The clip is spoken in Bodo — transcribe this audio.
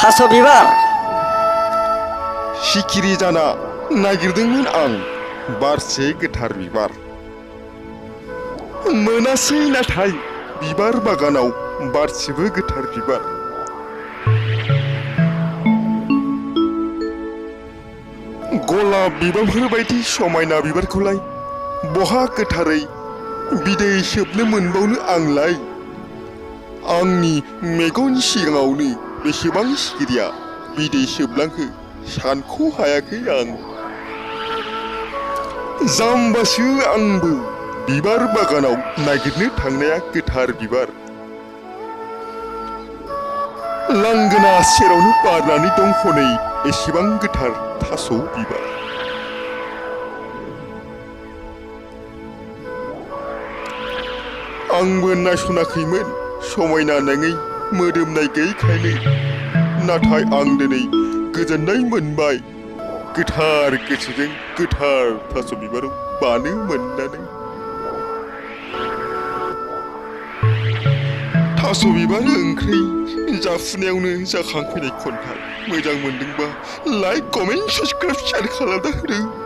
थास' बिबार सिखिरि जाना नागिरदोंमोन आं बारसे गोथार बिबार मोनासै नाथाय बिबार बागानाव बारसेबो गोथार बिबार गलाब बिबारफोर बायदि समायना बिबारखौलाय बहा गोथारै बिदै सोबनो मोनबावनो आंलाय आंनि मेगन सिगाङावनो बेसेबां सिखिरिया बिदै सोबलांखो सानख' हायाखै आं जाम्बासो आंबो बिबार बागानाव नागिरनो थांनाया गोथार बिबार लांगोना सेरावनो बारनानै दं हनै एसेबां गोथार थास' बिबार आंबो नायसनाखैमोन समायना नङै मोदोमनाय गैयैखायनो नाथाय आं दिनै गोजोननाय मोनबाय गोथार गोसोजों गोथार थास' बिबाराव बानो मोननानै थास' बिबार ओंख्रि जाफुनायावनो जाखांफैनाय खन्थाइ मोजां मोनदोंबा लाइक कमेन्ट साबसक्राइब शेयार खालामना होदो